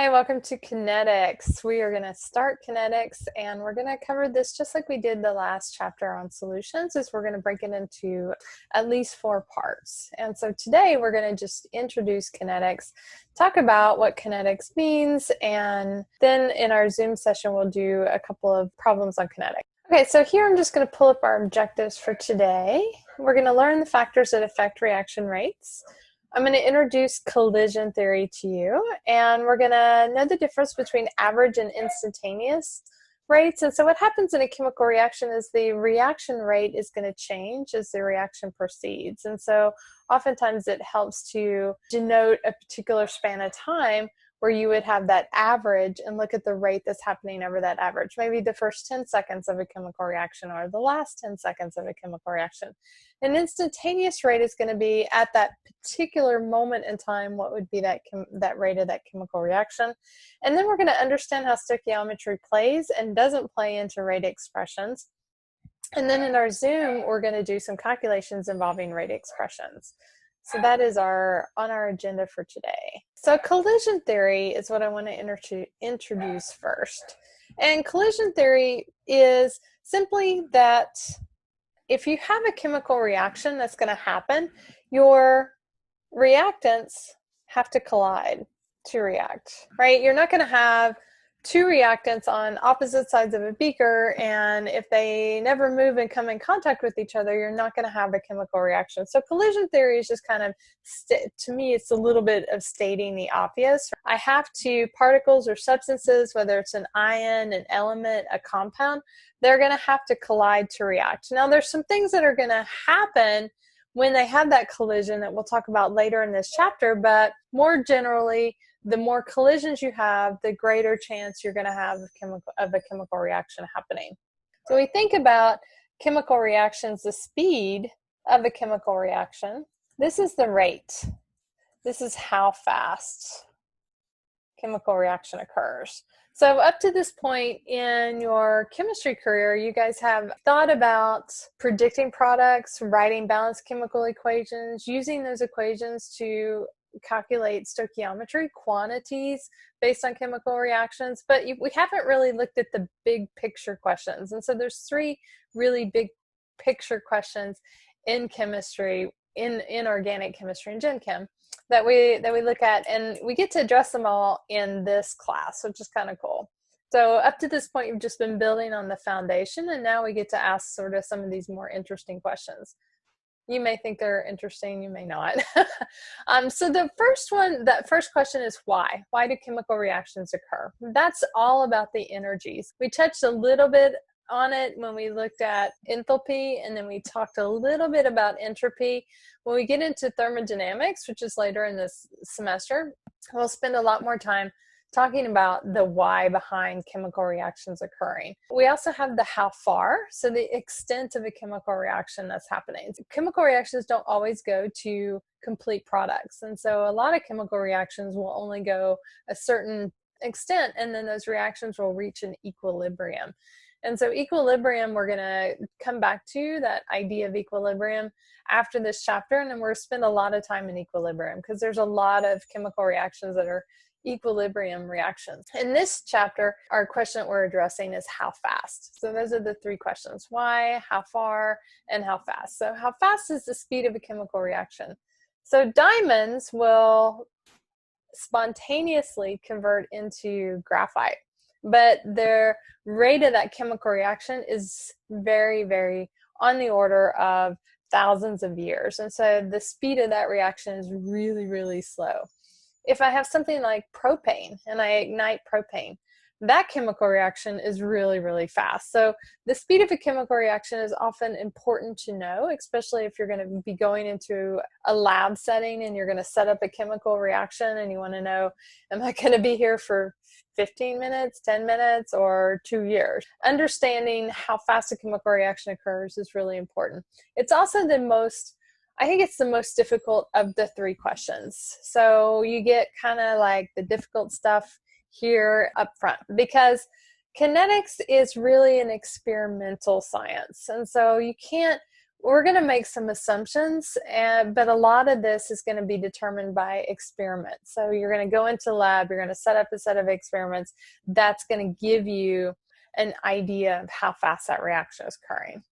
Hi, welcome to Kinetics. We are going to start Kinetics and we're going to cover this just like we did the last chapter on solutions, is we're going to break it into at least 4 parts. And so today we're going to just introduce Kinetics, talk about what Kinetics means, and then in our Zoom session we'll do a couple of problems on Kinetics. Okay, so here I'm just going to pull up our objectives for today. We're going to learn the factors that affect reaction rates. I'm going to introduce collision theory to you, and we're going to know the difference between average and instantaneous rates. And so what happens in a chemical reaction is the reaction rate is going to change as the reaction proceeds. And so oftentimes it helps to denote a particular span of time where you would have that average and look at the rate that's happening over that average. Maybe the first 10 seconds of a chemical reaction or the last 10 seconds of a chemical reaction. An instantaneous rate is going to be at that particular moment in time, what would be that rate of that chemical reaction. And then we're going to understand how stoichiometry plays and doesn't play into rate expressions. And then in our Zoom, we're going to do some calculations involving rate expressions. So that is on our agenda for today. So collision theory is what I want to introduce first. And collision theory is simply that if you have a chemical reaction that's going to happen, your reactants have to collide to react, right? You're not going to have 2 reactants on opposite sides of a beaker, and if they never move and come in contact with each other, you're not going to have a chemical reaction. So collision theory is just kind of, to me, it's a little bit of stating the obvious. I have to, particles or substances, whether it's an ion, an element, a compound, they're going to have to collide to react. Now, there's some things that are going to happen when they have that collision that we'll talk about later in this chapter, but more generally, the more collisions you have, the greater chance you're going to have of a chemical reaction happening. So we think about chemical reactions, the speed of a chemical reaction. This is the rate. This is how fast chemical reaction occurs. So up to this point in your chemistry career, you guys have thought about predicting products, writing balanced chemical equations, using those equations to calculate stoichiometry, quantities based on chemical reactions, but we haven't really looked at the big picture questions. And so there's 3 really big picture questions in chemistry, in organic chemistry and gen chem, that we look at, and we get to address them all in this class, which is kind of cool. So up to this point, you've just been building on the foundation, and now we get to ask sort of some of these more interesting questions. You may think they're interesting, you may not. So the first question is why? Why do chemical reactions occur? That's all about the energies. We touched a little bit on it when we looked at enthalpy, and then we talked a little bit about entropy. When we get into thermodynamics, which is later in this semester, we'll spend a lot more time talking about the why behind chemical reactions occurring. We also have the how far, so the extent of a chemical reaction that's happening. Chemical reactions don't always go to complete products, and so a lot of chemical reactions will only go a certain extent, and then those reactions will reach an equilibrium. And so equilibrium, we're going to come back to that idea of equilibrium after this chapter, and then we're going to spend a lot of time in equilibrium because there's a lot of chemical reactions that are equilibrium reactions. In this chapter, our question that we're addressing is how fast. So those are the 3 questions: why, how far, and how fast. So how fast is the speed of a chemical reaction? So diamonds will spontaneously convert into graphite, but their rate of that chemical reaction is very, very on the order of thousands of years. And so the speed of that reaction is really, really slow. If I have something like propane and I ignite propane, that chemical reaction is really, really fast. So the speed of a chemical reaction is often important to know, especially if you're going to be going into a lab setting and you're going to set up a chemical reaction and you want to know, am I going to be here for 15 minutes, 10 minutes, or 2 years? Understanding how fast a chemical reaction occurs is really important. It's also I think it's the most difficult of the 3 questions. So you get kind of like the difficult stuff here up front, because kinetics is really an experimental science. And so you can't we're going to make some assumptions, but a lot of this is going to be determined by experiments. So you're going to go into the lab, you're going to set up a set of experiments that's going to give you an idea of how fast that reaction is occurring.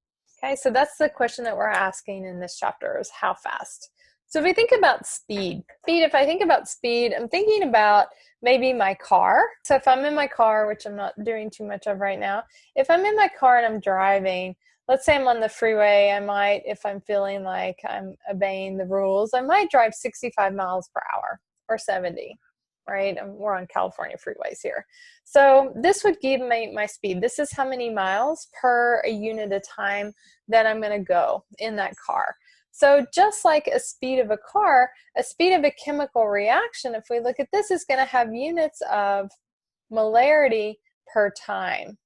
Okay, so that's the question that we're asking in this chapter, is how fast. So if we think about speed, if I think about speed, I'm thinking about maybe my car. So if I'm in my car, which I'm not doing too much of right now, if I'm in my car and I'm driving, let's say I'm on the freeway, I might, if I'm feeling like I'm obeying the rules, I might drive 65 miles per hour or 70, right? We're on California freeways here. So this would give me my speed. This is how many miles per a unit of time that I'm going to go in that car. So just like a speed of a car, a speed of a chemical reaction, if we look at this, is going to have units of molarity per time.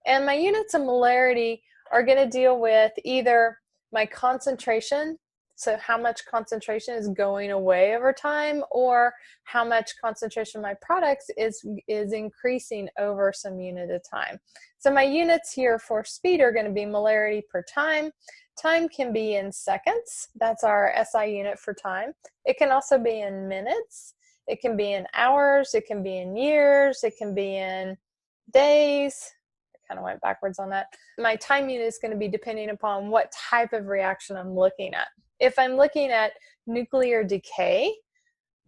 And my units of molarity are going to deal with either my concentration, so how much concentration is going away over time, or how much concentration of my products is increasing over some unit of time. So my units here for speed are going to be molarity per time. Time can be in seconds. That's our SI unit for time. It can also be in minutes. It can be in hours. It can be in years. It can be in days. Kind of went backwards on that. My time unit is going to be depending upon what type of reaction I'm looking at. If I'm looking at nuclear decay,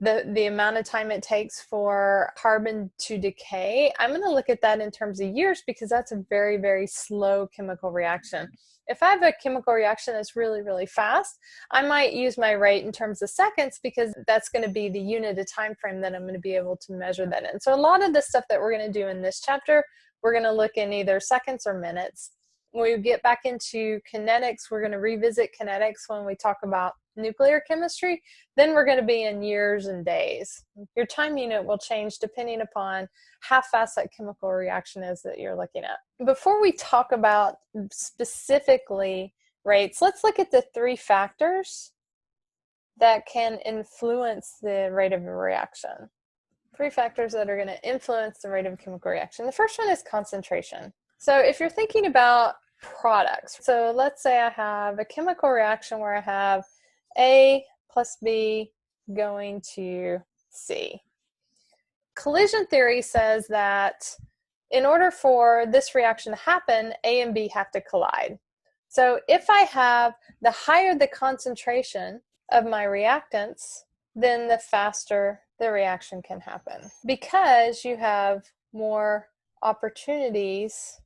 the amount of time it takes for carbon to decay, I'm going to look at that in terms of years, because that's a very, very slow chemical reaction. If I have a chemical reaction that's really, really fast, I might use my rate in terms of seconds, because that's going to be the unit of time frame that I'm going to be able to measure that in. So a lot of the stuff that we're going to do in this chapter, we're going to look in either seconds or minutes. When we get back into kinetics, we're going to revisit kinetics when we talk about nuclear chemistry. Then we're going to be in years and days. Your time unit will change depending upon how fast that chemical reaction is that you're looking at. Before we talk about specifically rates, let's look at the three factors that can influence the rate of a reaction. Three factors that are going to influence the rate of a chemical reaction. The first one is concentration. So if you're thinking about products, so let's say I have a chemical reaction where I have A plus B going to C. Collision theory says that in order for this reaction to happen, A and B have to collide. So if I have the higher the concentration of my reactants, then the faster the reaction can happen, because you have more opportunities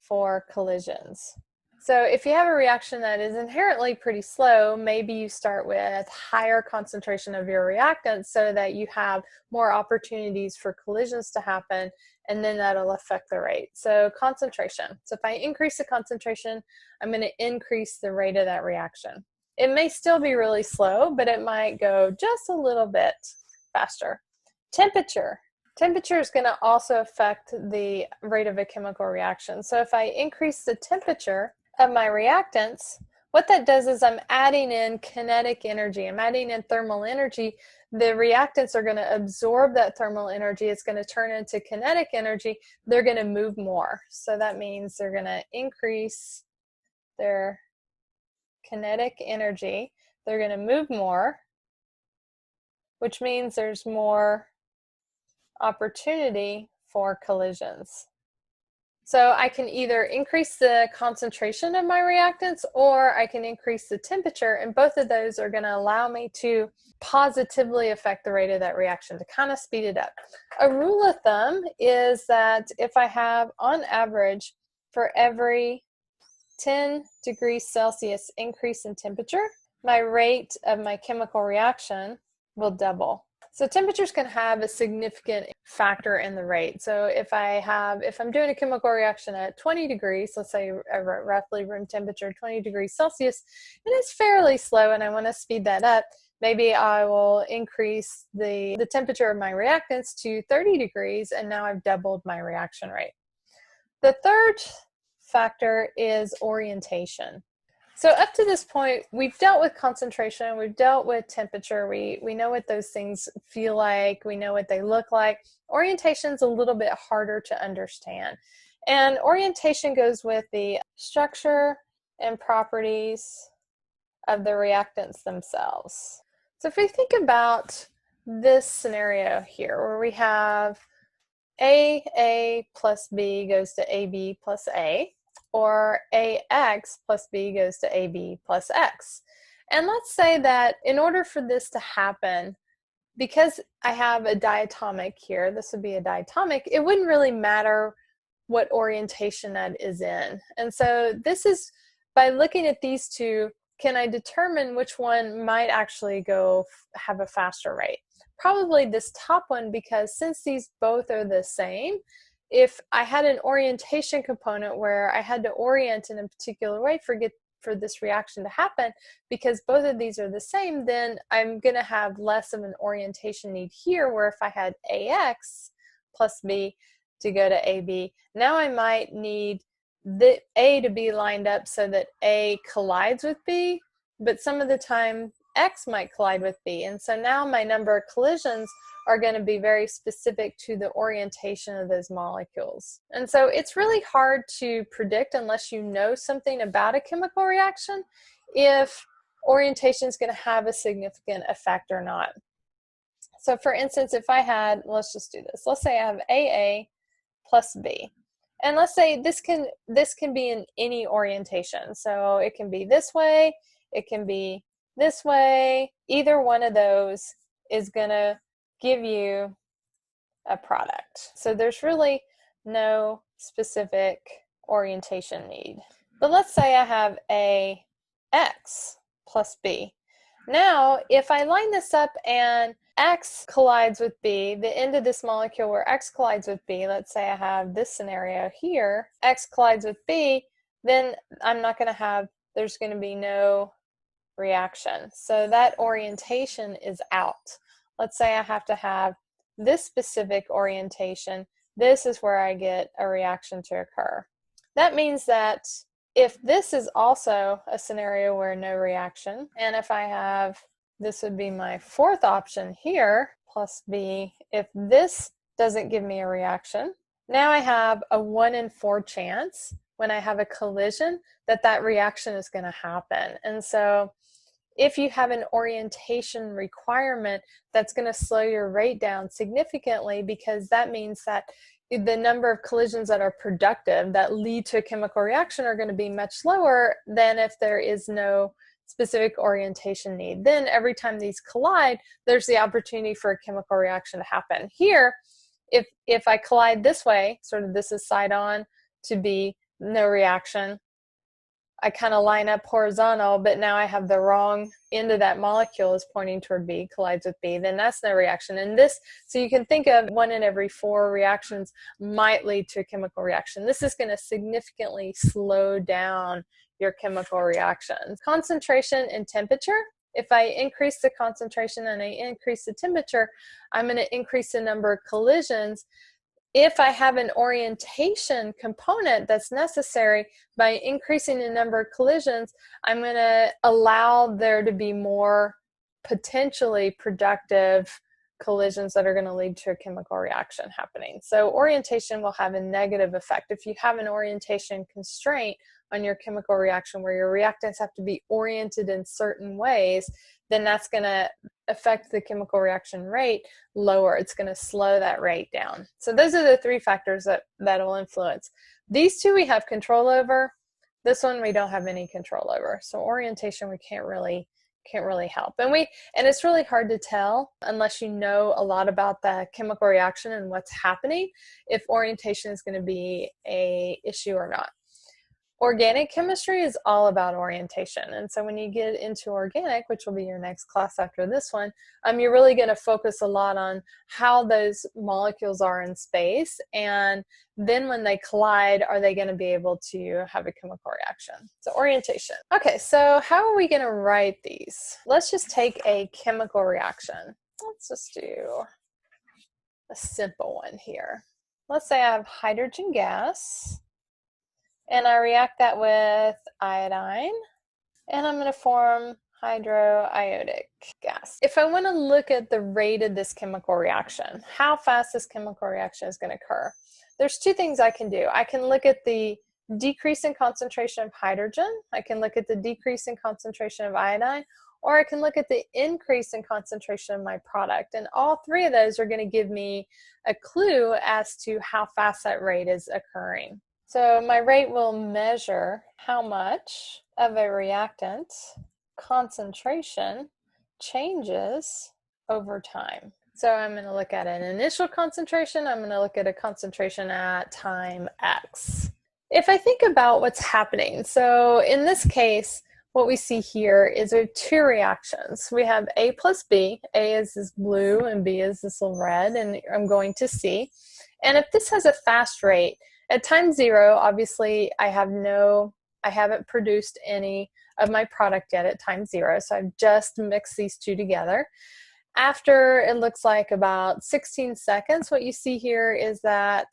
for collisions. So if you have a reaction that is inherently pretty slow, maybe you start with higher concentration of your reactants so that you have more opportunities for collisions to happen, and then that'll affect the rate. So concentration. So if I increase the concentration, I'm going to increase the rate of that reaction. It may still be really slow, but it might go just a little bit faster. Temperature. Temperature is going to also affect the rate of a chemical reaction. So if I increase the temperature of my reactants, what that does is I'm adding in kinetic energy. I'm adding in thermal energy. The reactants are going to absorb that thermal energy. It's going to turn into kinetic energy. They're going to move more. So that means they're going to increase their kinetic energy. They're going to move more, which means there's more opportunity for collisions. So I can either increase the concentration of my reactants, or I can increase the temperature, and both of those are going to allow me to positively affect the rate of that reaction, to kind of speed it up. A rule of thumb is that if I have, on average, for every 10 degrees Celsius increase in temperature, my rate of my chemical reaction will double. So temperatures can have a significant factor in the rate. So if I'm doing a chemical reaction at 20 degrees, let's say roughly room temperature 20 degrees Celsius, and it's fairly slow and I want to speed that up, maybe I will increase the temperature of my reactants to 30 degrees, and now I've doubled my reaction rate. The third factor is orientation. So up to this point, we've dealt with concentration, we've dealt with temperature, we know what those things feel like, we know what they look like. Orientation's a little bit harder to understand. And orientation goes with the structure and properties of the reactants themselves. So if we think about this scenario here where we have A plus B goes to AB plus A, or AX plus B goes to AB plus X. And let's say that in order for this to happen, because I have a diatomic here, this would be a diatomic, it wouldn't really matter what orientation that is in. And so this is, by looking at these two, can I determine which one might actually go have a faster rate? Probably this top one, because since these both are the same, if I had an orientation component where I had to orient in a particular way for this reaction to happen, because both of these are the same, then I'm going to have less of an orientation need here, where if I had AX plus B to go to AB, now I might need the A to be lined up so that A collides with B, but some of the time X might collide with B. And so now my number of collisions are going to be very specific to the orientation of those molecules. And so it's really hard to predict, unless you know something about a chemical reaction, if orientation is going to have a significant effect or not. So for instance, if I had, let's just do this. Let's say I have AA plus B. And let's say this can be in any orientation. So it can be this way, it can be this way. Either one of those is going to give you a product. So there's really no specific orientation need. But let's say I have AX plus B. Now, if I line this up and X collides with B, the end of this molecule where X collides with B, let's say I have this scenario here, X collides with B, then I'm not going to have, there's going to be no reaction. So that orientation is out. Let's say I have to have this specific orientation. This is where I get a reaction to occur. That means that if this is also a scenario where no reaction, and if I have, this would be my fourth option here, plus B, if this doesn't give me a reaction, now I have a 1 in 4 chance when I have a collision that reaction is going to happen. And so if you have an orientation requirement, that's going to slow your rate down significantly, because that means that the number of collisions that are productive, that lead to a chemical reaction, are going to be much lower than if there is no specific orientation need. Then every time these collide, there's the opportunity for a chemical reaction to happen. Here, if I collide this way, sort of this is side on to be no reaction, I kind of line up horizontal, but now I have the wrong end of that molecule is pointing toward B, collides with B, then that's no reaction. And this, so you can think of 1 in every 4 reactions might lead to a chemical reaction. This is going to significantly slow down your chemical reactions. Concentration and temperature. If I increase the concentration and I increase the temperature, I'm going to increase the number of collisions. If I have an orientation component that's necessary, by increasing the number of collisions, I'm going to allow there to be more potentially productive collisions that are going to lead to a chemical reaction happening. So orientation will have a negative effect. If you have an orientation constraint on your chemical reaction where your reactants have to be oriented in certain ways, then that's going to affect the chemical reaction rate lower. It's going to slow that rate down. So those are the 3 factors that will influence. These 2 we have control over. This one we don't have any control over. So orientation we can't really help. And it's really hard to tell unless you know a lot about the chemical reaction and what's happening, if orientation is going to be an issue or not. Organic chemistry is all about orientation. And so when you get into organic, which will be your next class after this one, you're really going to focus a lot on how those molecules are in space. And then when they collide, are they going to be able to have a chemical reaction? So orientation. Okay, so how are we going to write these? Let's just take a chemical reaction. Let's just do a simple one here. Let's say I have hydrogen gas, and I react that with iodine, and I'm going to form hydroiodic gas. If I want to look at the rate of this chemical reaction, how fast this chemical reaction is going to occur, there's 2 things I can do. I can look at the decrease in concentration of hydrogen, I can look at the decrease in concentration of iodine, or I can look at the increase in concentration of my product. And all three of those are going to give me a clue as to how fast that rate is occurring. So my rate will measure how much of a reactant concentration changes over time. So I'm going to look at an initial concentration. I'm going to look at a concentration at time X. If I think about what's happening, so in this case, what we see here is we have two reactions. We have A plus B. A is this blue and B is this little red, and I'm going to C. And if this has a fast rate, at time 0, obviously I haven't produced any of my product yet at time 0, so I've just mixed these two together. After it looks like about 16 seconds, what you see here is that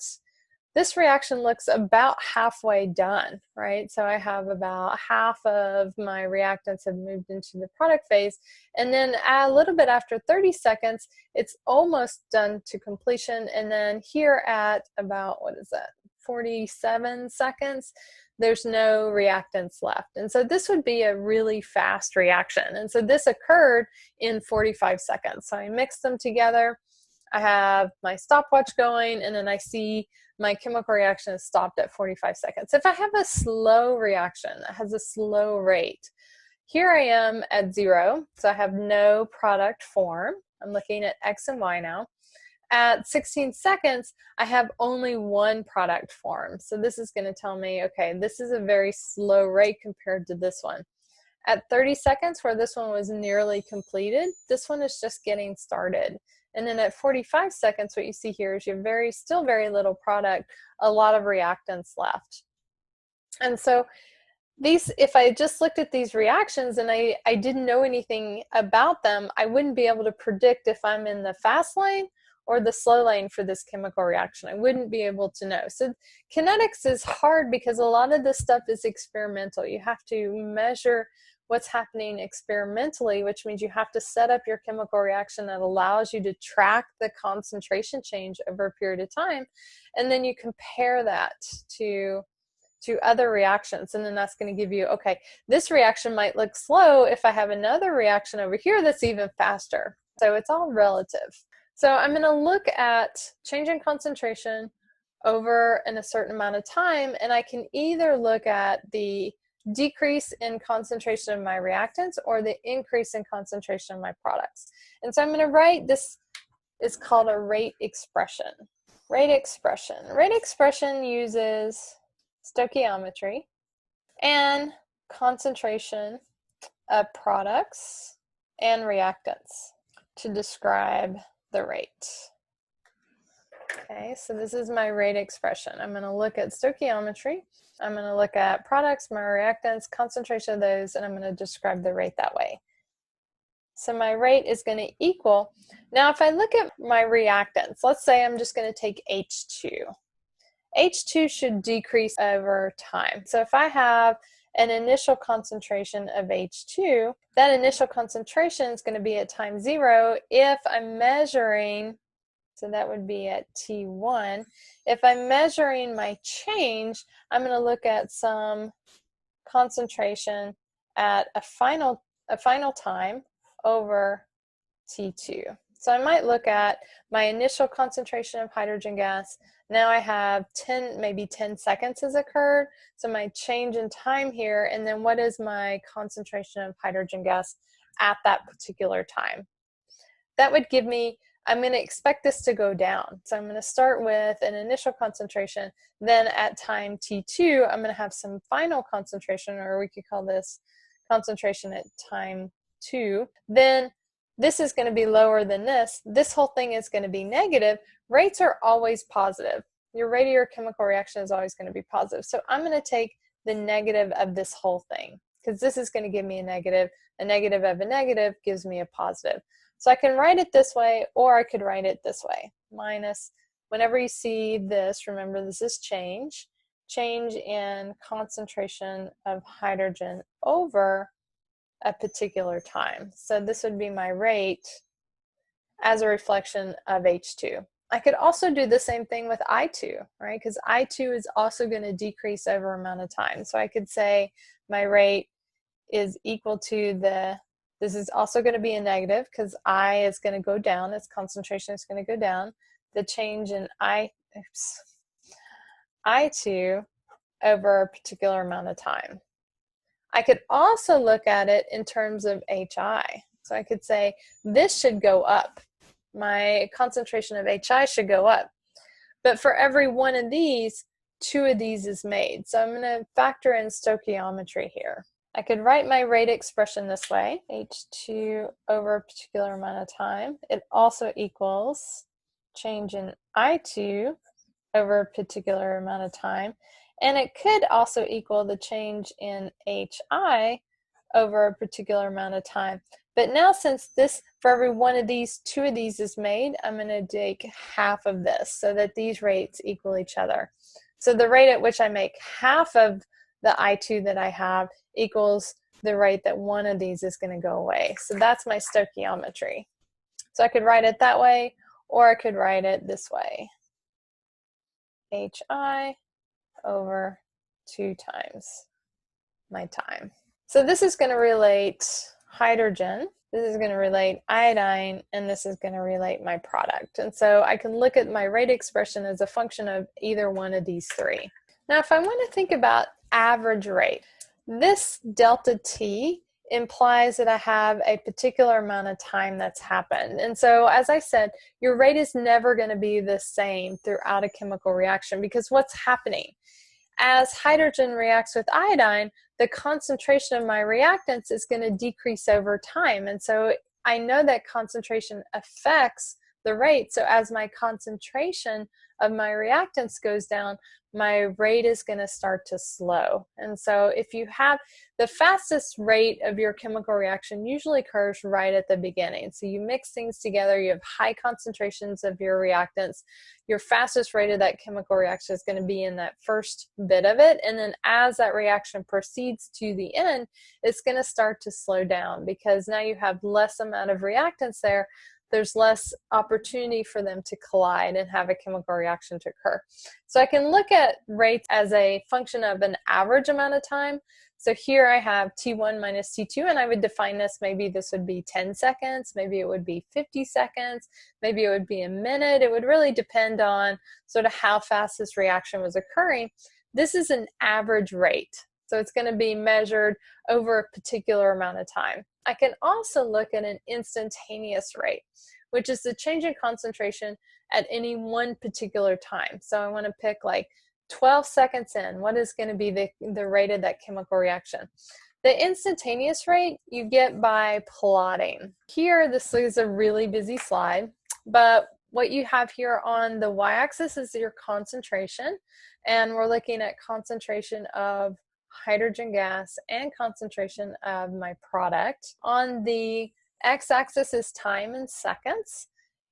this reaction looks about halfway done, right? So I have about half of my reactants have moved into the product phase, and then a little bit after 30 seconds, it's almost done to completion, and then here at about, 47 seconds, there's no reactants left. And so this would be a really fast reaction. And so this occurred in 45 seconds. So I mixed them together. I have my stopwatch going, and then I see my chemical reaction is stopped at 45 seconds. If I have a slow reaction that has a slow rate, here I am at 0, so I have no product form. I'm looking at X and Y now. At 16 seconds, I have only one product form. So this is going to tell me, okay, this is a very slow rate compared to this one. At 30 seconds, where this one was nearly completed, this one is just getting started. And then at 45 seconds, what you see here is you have still very little product, a lot of reactants left. And so if I just looked at these reactions and I didn't know anything about them, I wouldn't be able to predict if I'm in the fast lane or the slow lane for this chemical reaction. I wouldn't be able to know. So kinetics is hard because a lot of this stuff is experimental. You have to measure what's happening experimentally, which means you have to set up your chemical reaction that allows you to track the concentration change over a period of time, and then you compare that to other reactions, and then that's going to give you, okay, this reaction might look slow if I have another reaction over here that's even faster. So it's all relative. So I'm going to look at change in concentration over in a certain amount of time, and I can either look at the decrease in concentration of my reactants or the increase in concentration of my products. And so I'm going to write, this is called a rate expression. Rate expression. Rate expression uses stoichiometry and concentration of products and reactants to describe the rate. Okay, so this is my rate expression. I'm going to look at stoichiometry. I'm going to look at products, my reactants, concentration of those, and I'm going to describe the rate that way. So my rate is going to equal, now if I look at my reactants, let's say I'm just going to take H2. H2 should decrease over time. So if I have an initial concentration of H2, that initial concentration is going to be at time 0 if I'm measuring, so that would be at T1. If I'm measuring my change, I'm going to look at some concentration at a final time over T2. So I might look at my initial concentration of hydrogen gas. Now I have maybe 10 seconds has occurred. So my change in time here, and then what is my concentration of hydrogen gas at that particular time? That would give me, I'm going to expect this to go down. So I'm going to start with an initial concentration. Then at time T2, I'm going to have some final concentration, or we could call this concentration at time 2. Then this is going to be lower than this. This whole thing is going to be negative. Rates are always positive. Your rate of your chemical reaction is always going to be positive. So I'm going to take the negative of this whole thing, because this is going to give me a negative. A negative of a negative gives me a positive. So I can write it this way, or I could write it this way. Minus, whenever you see this, remember this is change in concentration of hydrogen over a particular time. So this would be my rate as a reflection of H2. I could also do the same thing with I2, right? Because I2 is also going to decrease over amount of time. So I could say my rate is equal to this is also going to be a negative because I is going to go down, its concentration is going to go down. The change in I2 over a particular amount of time. I could also look at it in terms of HI. So I could say this should go up. My concentration of HI should go up. But for every one of these, two of these is made. So I'm going to factor in stoichiometry here. I could write my rate expression this way, H2 over a particular amount of time. It also equals change in I2 over a particular amount of time. And it could also equal the change in HI over a particular amount of time. But now since this, for every one of these, two of these is made, I'm going to take half of this so that these rates equal each other. So the rate at which I make half of the I2 that I have equals the rate that one of these is going to go away. So that's my stoichiometry. So I could write it that way, or I could write it this way. HI over 2 times my time. So this is going to relate hydrogen, this is going to relate iodine, and this is going to relate my product. And so I can look at my rate expression as a function of either one of these three. Now if I want to think about average rate, this delta T implies that I have a particular amount of time that's happened. And so as I said, your rate is never going to be the same throughout a chemical reaction because what's happening? As hydrogen reacts with iodine, the concentration of my reactants is going to decrease over time. And so I know that concentration affects the rate. So as my concentration of my reactants goes down, my rate is going to start to slow. And so if you have the fastest rate of your chemical reaction usually occurs right at the beginning. So you mix things together, you have high concentrations of your reactants. Your fastest rate of that chemical reaction is going to be in that first bit of it. And then as that reaction proceeds to the end, it's going to start to slow down because now you have less amount of reactants there. There's less opportunity for them to collide and have a chemical reaction to occur. So I can look at rates as a function of an average amount of time. So here I have T1 minus T2, and I would define this, maybe this would be 10 seconds, maybe it would be 50 seconds, maybe it would be a minute. It would really depend on sort of how fast this reaction was occurring. This is an average rate. So it's going to be measured over a particular amount of time. I can also look at an instantaneous rate, which is the change in concentration at any one particular time. So I want to pick like 12 seconds in, what is going to be the rate of that chemical reaction? The instantaneous rate you get by plotting. Here, this is a really busy slide, but what you have here on the y-axis is your concentration, and we're looking at concentration of hydrogen gas and concentration of my product. On the x-axis is time in seconds,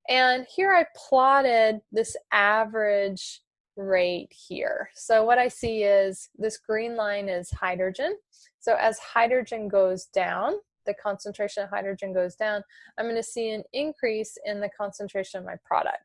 and here I plotted this average rate here. So what I see is this green line is hydrogen. So as hydrogen goes down, the concentration of hydrogen goes down, I'm going to see an increase in the concentration of my product.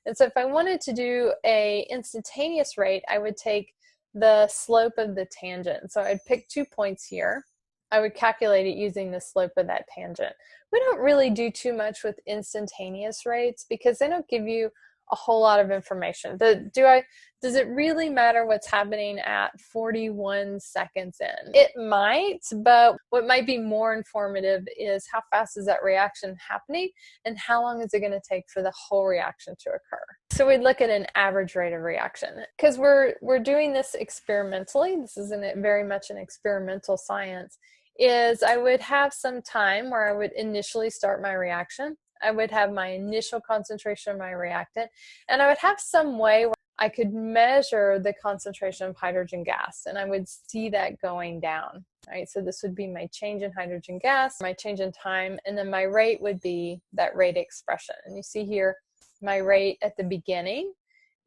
And so if I wanted to do a instantaneous rate, I would take the slope of the tangent. So I'd pick 2 points here. I would calculate it using the slope of that tangent. We don't really do too much with instantaneous rates because they don't give you a whole lot of information. Does it really matter what's happening at 41 seconds in? It might, but what might be more informative is how fast is that reaction happening and how long is it going to take for the whole reaction to occur. So we'd look at an average rate of reaction. Because we're doing this experimentally, this is very much an experimental science, is I would have some time where I would initially start my reaction. I would have my initial concentration of my reactant, and I would have some way where I could measure the concentration of hydrogen gas, and I would see that going down, right? So this would be my change in hydrogen gas, my change in time, and then my rate would be that rate expression. And you see here, my rate at the beginning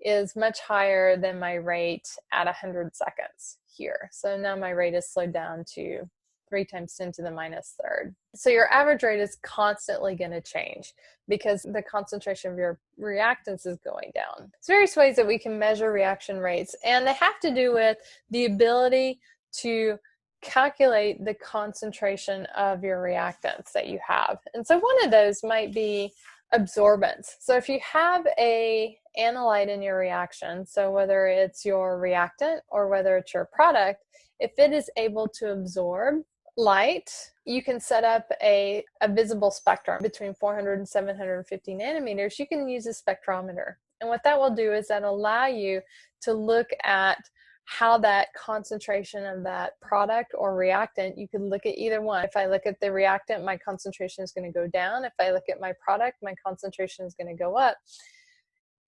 is much higher than my rate at 100 seconds here. So now my rate is slowed down to 3 times 10 to the minus third. So your average rate is constantly going to change because the concentration of your reactants is going down. There's various ways that we can measure reaction rates, and they have to do with the ability to calculate the concentration of your reactants that you have. And so one of those might be absorbance. So if you have a analyte in your reaction, so whether it's your reactant or whether it's your product, if it is able to absorb light, you can set up a visible spectrum between 400 and 750 nanometers. You can use a spectrometer. And what that will do is that allow you to look at how that concentration of that product or reactant, you could look at either one. If I look at the reactant, my concentration is going to go down. If I look at my product, my concentration is going to go up.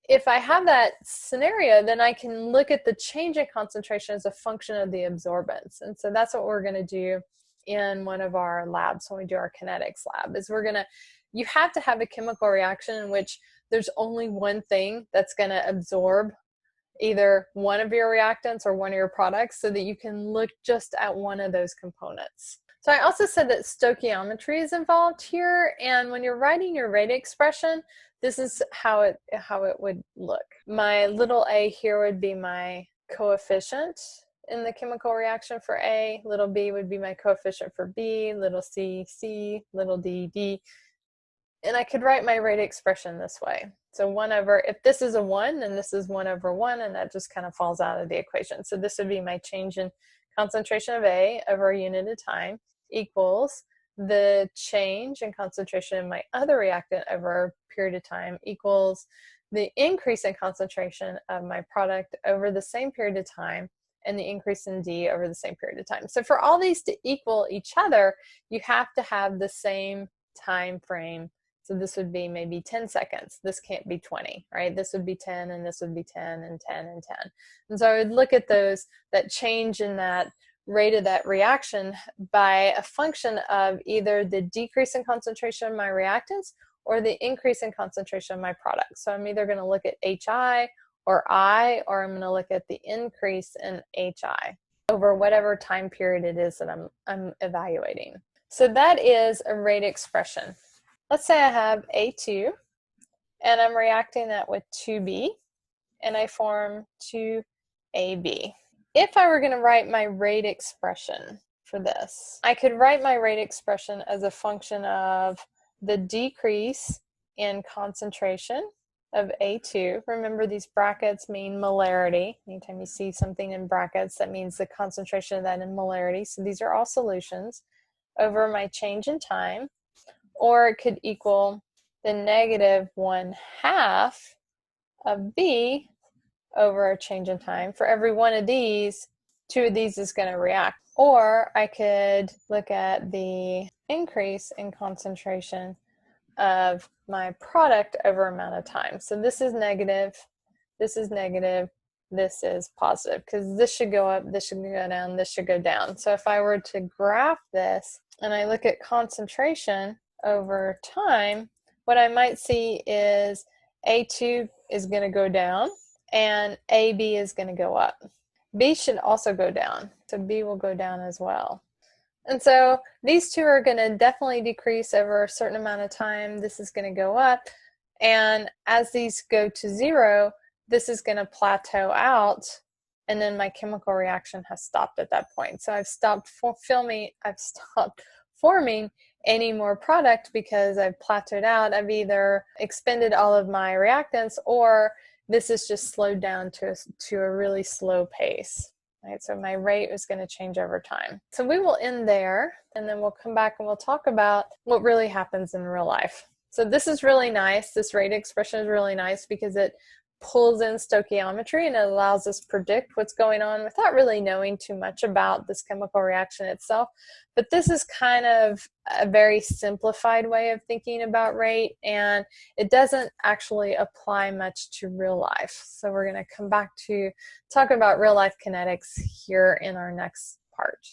If I have that scenario, then I can look at the change in concentration as a function of the absorbance. And so that's what we're going to do in one of our labs when we do our kinetics lab, is you have to have a chemical reaction in which there's only one thing that's going to absorb either one of your reactants or one of your products, so that you can look just at one of those components. So I also said that stoichiometry is involved here, and when you're writing your rate expression, this is how it would look. My little a here would be my coefficient in the chemical reaction for A, little b would be my coefficient for B, little c, C, little d, D. And I could write my rate expression this way. So 1 over, if this is a 1, then this is 1 over 1, and that just kind of falls out of the equation. So this would be my change in concentration of A over a unit of time equals the change in concentration of my other reactant over a period of time equals the increase in concentration of my product over the same period of time and the increase in D over the same period of time. So for all these to equal each other, you have to have the same time frame. So this would be maybe 10 seconds. This can't be 20, right? This would be 10, and this would be 10, and 10, and 10. And so I would look at that change in that rate of that reaction by a function of either the decrease in concentration of my reactants or the increase in concentration of my product. So I'm either going to look at HI or I, or I'm going to look at the increase in HI over whatever time period it is that I'm evaluating. So that is a rate expression. Let's say I have A2 and I'm reacting that with 2B and I form 2AB. If I were going to write my rate expression for this, I could write my rate expression as a function of the decrease in concentration of A2. Remember, these brackets mean molarity. Anytime you see something in brackets, that means the concentration of that in molarity. So these are all solutions over my change in time. Or it could equal the negative 1/2 of B over a change in time. For every one of these, 2 of these is going to react. Or I could look at the increase in concentration of my product over amount of time. So this is negative, this is negative, this is positive, because this should go up, this should go down, this should go down. So if I were to graph this and I look at concentration over time, what I might see is A2 is going to go down and AB is going to go up. B should also go down, so B will go down as well. And so these two are going to definitely decrease over a certain amount of time. This is going to go up, and as these go to 0, this is going to plateau out, and then my chemical reaction has stopped at that point. So I've stopped forming any more product because I've plateaued out. I've either expended all of my reactants, or this is just slowed down to a really slow pace. Right, so my rate is going to change over time. So we will end there, and then we'll come back and we'll talk about what really happens in real life. So this is really nice. This rate expression is really nice because it pulls in stoichiometry and it allows us to predict what's going on without really knowing too much about this chemical reaction itself. But this is kind of a very simplified way of thinking about rate, and it doesn't actually apply much to real life. So we're going to come back to talk about real life kinetics here in our next part.